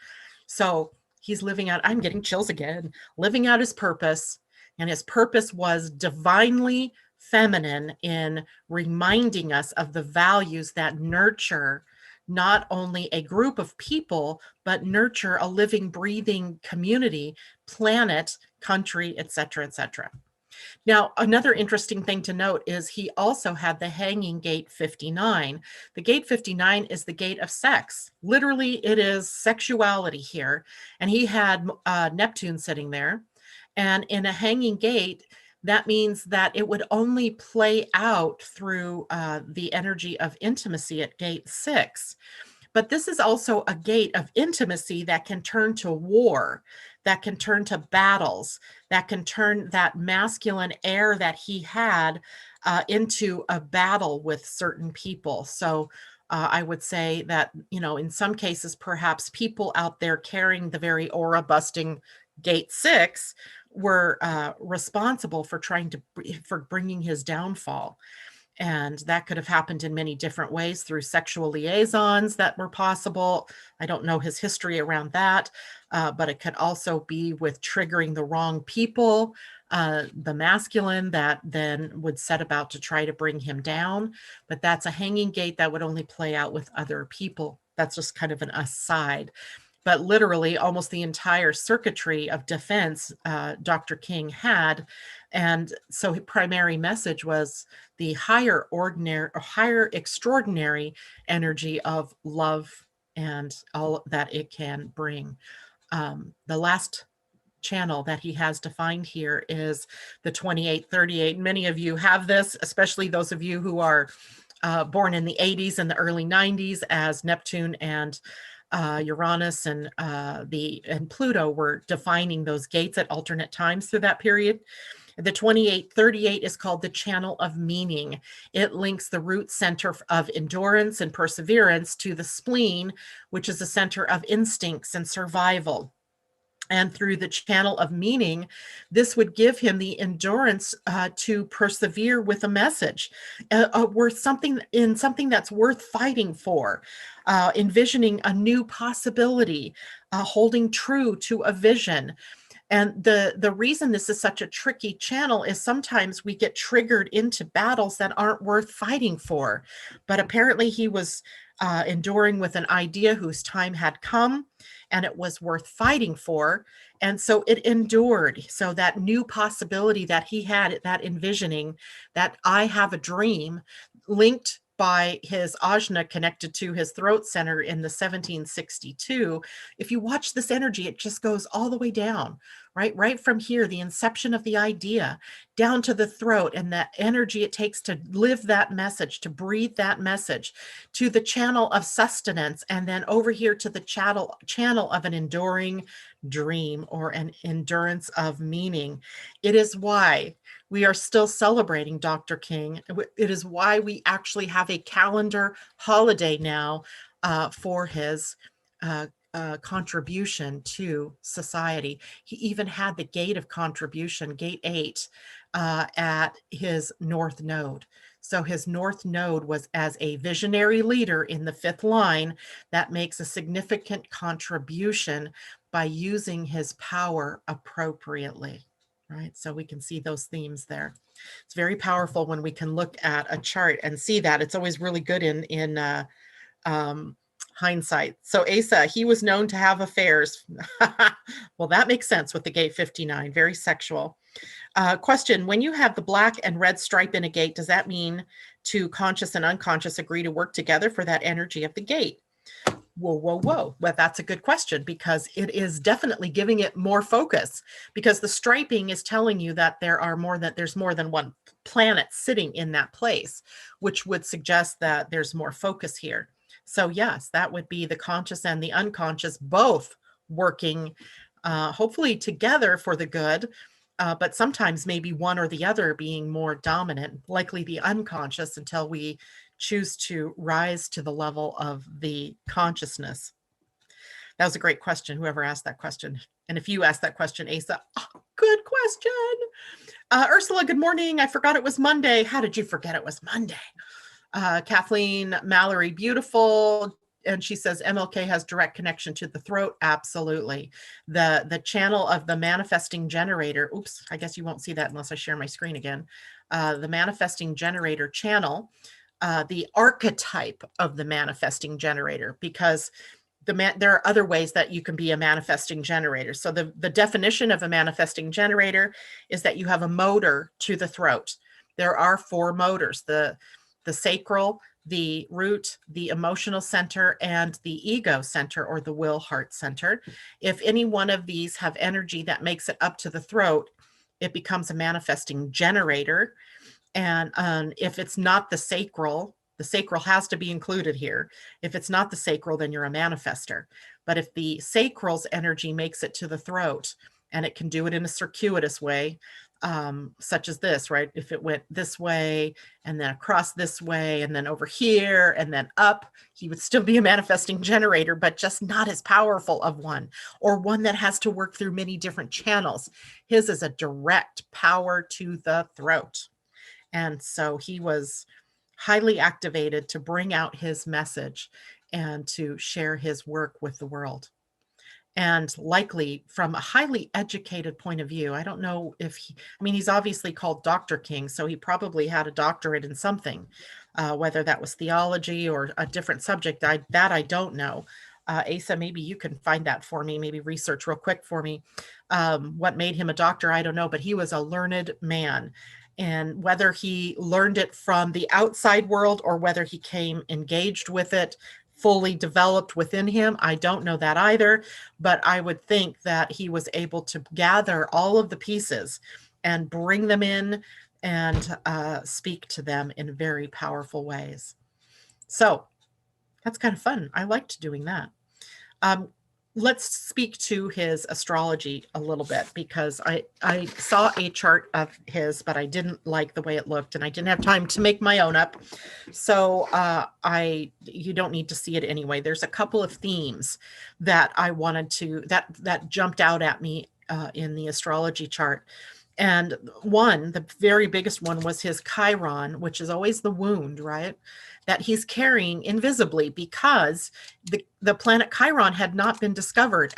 So he's living out, I'm getting chills again, living out his purpose. And his purpose was divinely feminine, in reminding us of the values that nurture not only a group of people, but nurture a living, breathing community, planet, country, etc., etc. Now, another interesting thing to note is he also had the hanging gate 59. The gate 59 is the gate of sex. Literally, it is sexuality here. And he had Neptune sitting there. And in a hanging gate, that means that it would only play out through the energy of intimacy at gate 6. But this is also a gate of intimacy that can turn to war, that can turn to battles, that can turn that masculine air that he had into a battle with certain people. So I would say that, in some cases, perhaps people out there carrying the very aura busting gate 6 were responsible for for bringing his downfall. And that could have happened in many different ways through sexual liaisons that were possible. I don't know his history around that, but it could also be with triggering the wrong people, the masculine that then would set about to try to bring him down. But that's a hanging gate that would only play out with other people. That's just kind of an aside. But literally almost the entire circuitry of defense Dr. King had. And so his primary message was the higher ordinary or higher extraordinary energy of love and all that it can bring. The last channel that he has defined here is the 2838. Many of you have this, especially those of you who are born in the 80s and the early 90s, as Neptune and Uranus and Pluto were defining those gates at alternate times through that period. The 2838 is called the channel of meaning. It links the root center of endurance and perseverance to the spleen, which is the center of instincts and survival. And through the channel of meaning, this would give him the endurance to persevere with a message, worth something that's worth fighting for, envisioning a new possibility, holding true to a vision. And the reason this is such a tricky channel is sometimes we get triggered into battles that aren't worth fighting for. But apparently he was enduring with an idea whose time had come and it was worth fighting for. And so it endured. So that new possibility that he had, that envisioning, that I have a dream, linked by his ajna connected to his throat center in the 1762. If you watch this energy, it just goes all the way down, right from here, the inception of the idea, down to the throat and the energy it takes to live that message, to breathe that message, to the channel of sustenance, and then over here to the channel of an enduring dream or an endurance of meaning. It is why we are still celebrating Dr. King. It is why we actually have a calendar holiday now for his contribution to society. He even had the gate of contribution, gate 8, at his North Node. So his North Node was as a visionary leader in the 5th line that makes a significant contribution by using his power appropriately. Right, so we can see those themes there. It's very powerful when we can look at a chart and see that. It's always really good in hindsight. So Asa, he was known to have affairs. Well, that makes sense with the gate 59, very sexual. Question, when you have the black and red stripe in a gate, does that mean two conscious and unconscious agree to work together for that energy of the gate? Whoa. Well, that's a good question, because it is definitely giving it more focus, because the striping is telling you that there's more than one planet sitting in that place, which would suggest that there's more focus here. So yes, that would be the conscious and the unconscious both working, hopefully together for the good, but sometimes maybe one or the other being more dominant, likely the unconscious, until we choose to rise to the level of the consciousness. That was a great question, whoever asked that question. And if you asked that question, Asa, good question. Ursula, good morning. I forgot it was Monday. How did you forget it was Monday? Kathleen Mallory, beautiful. And she says MLK has direct connection to the throat. Absolutely. The channel of the manifesting generator. Oops, I guess you won't see that unless I share my screen again. The manifesting generator channel, the archetype of the manifesting generator, because there are other ways that you can be a manifesting generator. So the definition of a manifesting generator is that you have a motor to the throat. There are 4 motors: the sacral, the root, the emotional center, and the ego center, or the will heart center. If any one of these have energy that makes it up to the throat, it becomes a manifesting generator. And if it's not the sacral has to be included here. If it's not the sacral, then you're a manifester. But if the sacral's energy makes it to the throat, and it can do it in a circuitous way, such as this, right? If it went this way and then across this way and then over here and then up, he would still be a manifesting generator, but just not as powerful of one, or one that has to work through many different channels. His is a direct power to the throat. And so he was highly activated to bring out his message and to share his work with the world. And likely from a highly educated point of view, I don't know if he's obviously called Dr. King, so he probably had a doctorate in something, whether that was theology or a different subject, I don't know. Asa, maybe you can find that for me, maybe research real quick for me. What made him a doctor, I don't know, but he was a learned man. And whether he learned it from the outside world or whether he came engaged with it, fully developed within him, I don't know that either, but I would think that he was able to gather all of the pieces and bring them in and speak to them in very powerful ways. So that's kind of fun. I liked doing that. Let's speak to his astrology a little bit, because I saw a chart of his, but I didn't like the way it looked and I didn't have time to make my own up. So you don't need to see it anyway. There's a couple of themes that I wanted to, that jumped out at me in the astrology chart. And one, the very biggest one, was his Chiron, which is always the wound, right? That he's carrying invisibly, because the planet Chiron had not been discovered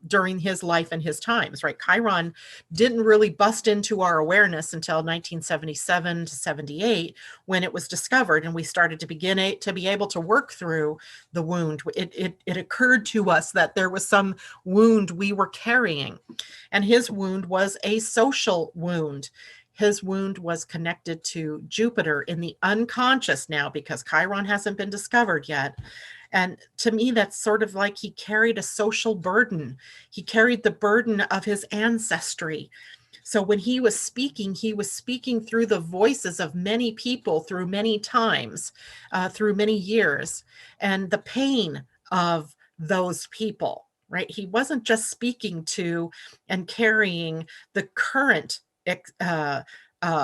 during his life and his times, right? Chiron didn't really bust into our awareness until 1977 to 78, when it was discovered, and we started to be able to work through the wound. It occurred to us that there was some wound we were carrying, and his wound was a social wound. His wound was connected to Jupiter in the unconscious now, because Chiron hasn't been discovered yet. And to me, that's sort of like he carried a social burden. He carried the burden of his ancestry. So when he was speaking through the voices of many people through many times, through many years, and the pain of those people, right? He wasn't just speaking to and carrying the current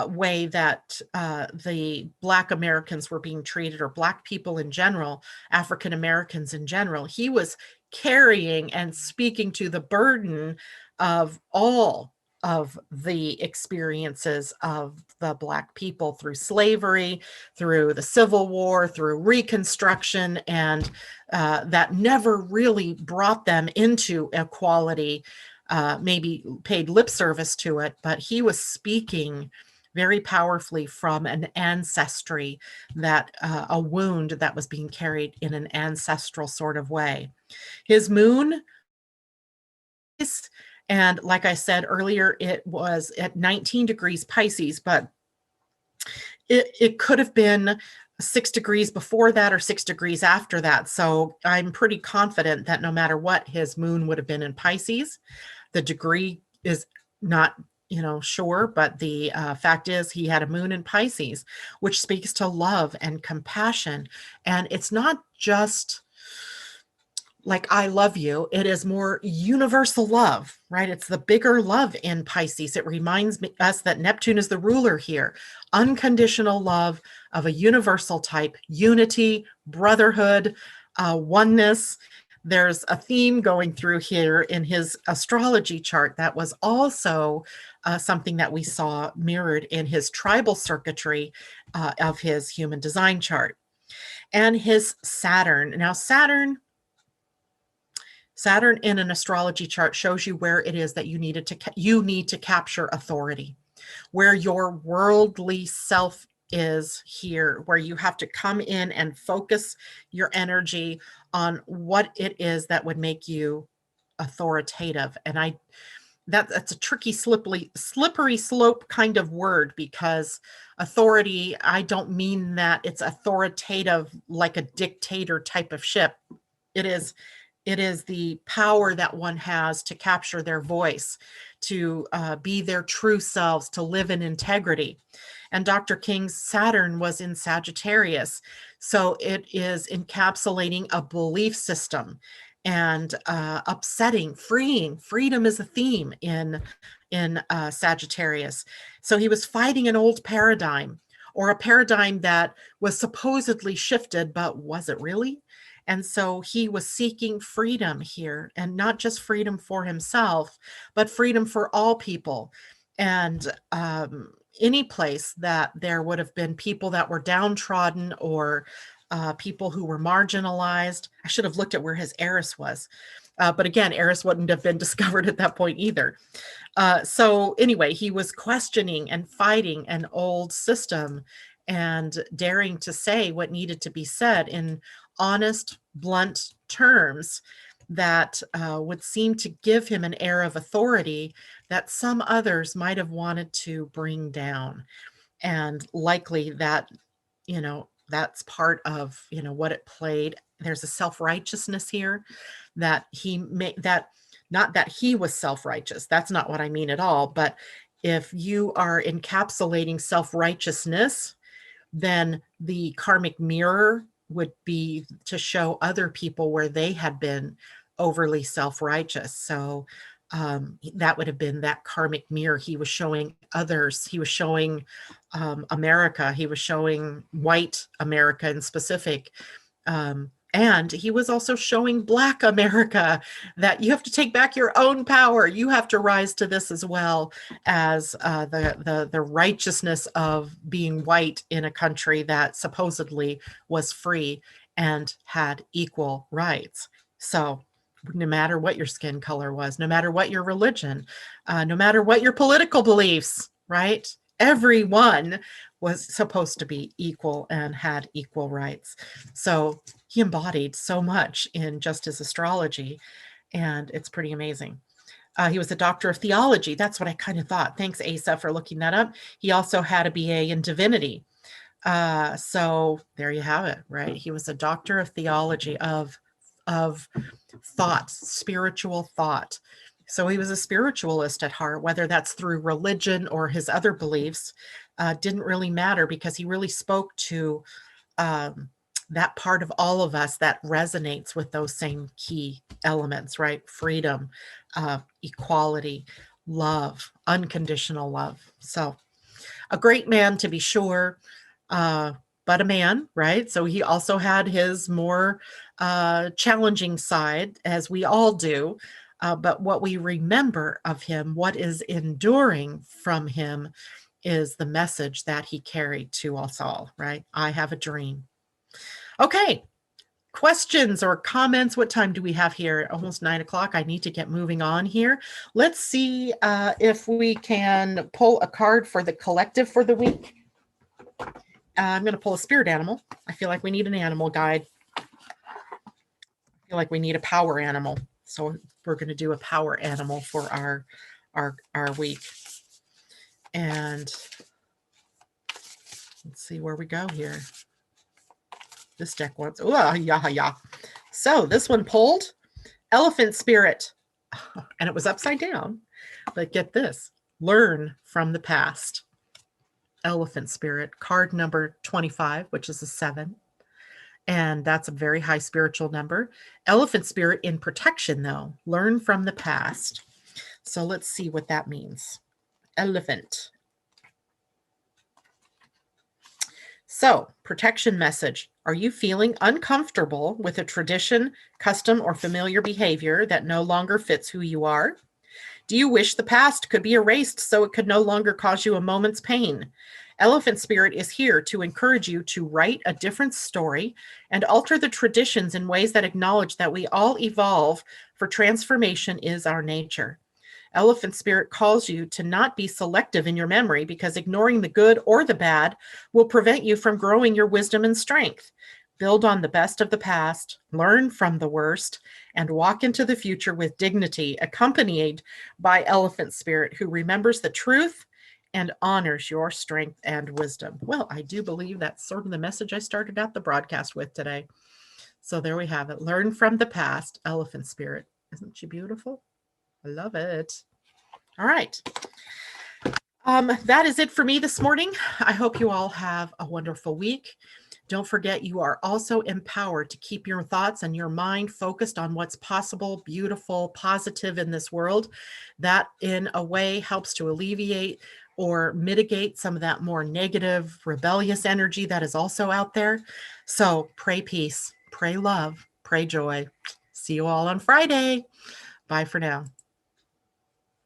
way that the Black Americans were being treated, or Black people in general, African Americans in general. He was carrying and speaking to the burden of all of the experiences of the Black people through slavery, through the Civil War, through Reconstruction, and that never really brought them into equality. Maybe paid lip service to it, but he was speaking very powerfully from an ancestry, that a wound that was being carried in an ancestral sort of way. His moon, and like I said earlier, it was at 19 degrees Pisces, but it could have been 6 degrees before that or 6 degrees after that. So I'm pretty confident that no matter what, his moon would have been in Pisces. The degree is not, sure, but the fact is he had a moon in Pisces, which speaks to love and compassion. And it's not just like, I love you. It is more universal love, right? It's the bigger love in Pisces. It reminds us that Neptune is the ruler here. Unconditional love of a universal type, unity, brotherhood, oneness. There's a theme going through here in his astrology chart that was also something that we saw mirrored in his tribal circuitry of his human design chart. And his Saturn. Now, Saturn in an astrology chart shows you where it is that you need to capture authority, where your worldly self is here, where you have to come in and focus your energy on what it is that would make you authoritative. And that's a tricky, slippery slope kind of word, because authority, I don't mean that it's authoritative like a dictator type of ship. It is the power that one has to capture their voice, to be their true selves, to live in integrity. And Dr. King's Saturn was in Sagittarius. So it is encapsulating a belief system and upsetting, freeing. Freedom is a theme in Sagittarius. So he was fighting an old paradigm, or a paradigm that was supposedly shifted, but was it really? And so he was seeking freedom here, and not just freedom for himself, but freedom for all people. And any place that there would have been people that were downtrodden, or people who were marginalized. I should have looked at where his Eris was. But again, Eris wouldn't have been discovered at that point either. So anyway, he was questioning and fighting an old system and daring to say what needed to be said in honest, blunt terms that would seem to give him an air of authority that some others might have wanted to bring down. And likely that, that's part of, what it played. There's a self-righteousness here that he made, that not that he was self-righteous. That's not what I mean at all. But if you are encapsulating self-righteousness, then the karmic mirror would be to show other people where they had been overly self-righteous. So that would have been that karmic mirror. He was showing others. He was showing America. He was showing white America in specific. And he was also showing Black America that you have to take back your own power. You have to rise to this as well as the righteousness of being white in a country that supposedly was free and had equal rights. So no matter what your skin color was, no matter what your religion, no matter what your political beliefs, right? Everyone was supposed to be equal and had equal rights. So he embodied so much in just his astrology, and it's pretty amazing. He was a doctor of theology. That's what I kind of thought. Thanks, Asa, for looking that up. He also had a BA in divinity. So there you have it, right? He was a doctor of theology, of thought, spiritual thought. So he was a spiritualist at heart, whether that's through religion or his other beliefs, didn't really matter, because he really spoke to that part of all of us that resonates with those same key elements, right? Freedom, equality, love, unconditional love. So a great man, to be sure, but a man, right? So he also had his more challenging side, as we all do. But what we remember of him, what is enduring from him, is the message that he carried to us all, right? I have a dream. Okay, questions or comments? What time do we have here? Almost 9 o'clock. I need to get moving on here. Let's see if we can pull a card for the collective for the week. I'm going to pull a spirit animal. I feel like we need an animal guide. I feel like we need a power animal. So we're going to do a power animal for our week. And let's see where we go here. This deck wants, yeah. So this one pulled Elephant Spirit, and it was upside down. But get this, learn from the past. Elephant Spirit, card number 25, which is a 7. And that's a very high spiritual number. Elephant Spirit in protection, though. Learn from the past. So let's see what that means. Elephant. So, protection message. Are you feeling uncomfortable with a tradition, custom, or familiar behavior that no longer fits who you are? Do you wish the past could be erased so it could no longer cause you a moment's pain? Elephant Spirit is here to encourage you to write a different story and alter the traditions in ways that acknowledge that we all evolve, for transformation is our nature. Elephant Spirit calls you to not be selective in your memory, because ignoring the good or the bad will prevent you from growing your wisdom and strength. Build on the best of the past, learn from the worst, and walk into the future with dignity, accompanied by Elephant Spirit, who remembers the truth and honors your strength and wisdom. Well, I do believe that's sort of the message I started out the broadcast with today. So there we have it. Learn from the past, Elephant Spirit. Isn't she beautiful? I love it. All right. That is it for me this morning. I hope you all have a wonderful week. Don't forget, you are also empowered to keep your thoughts and your mind focused on what's possible, beautiful, positive in this world. That, in a way, helps to alleviate or mitigate some of that more negative, rebellious energy that is also out there. So pray peace, pray love, pray joy. See you all on Friday. Bye for now.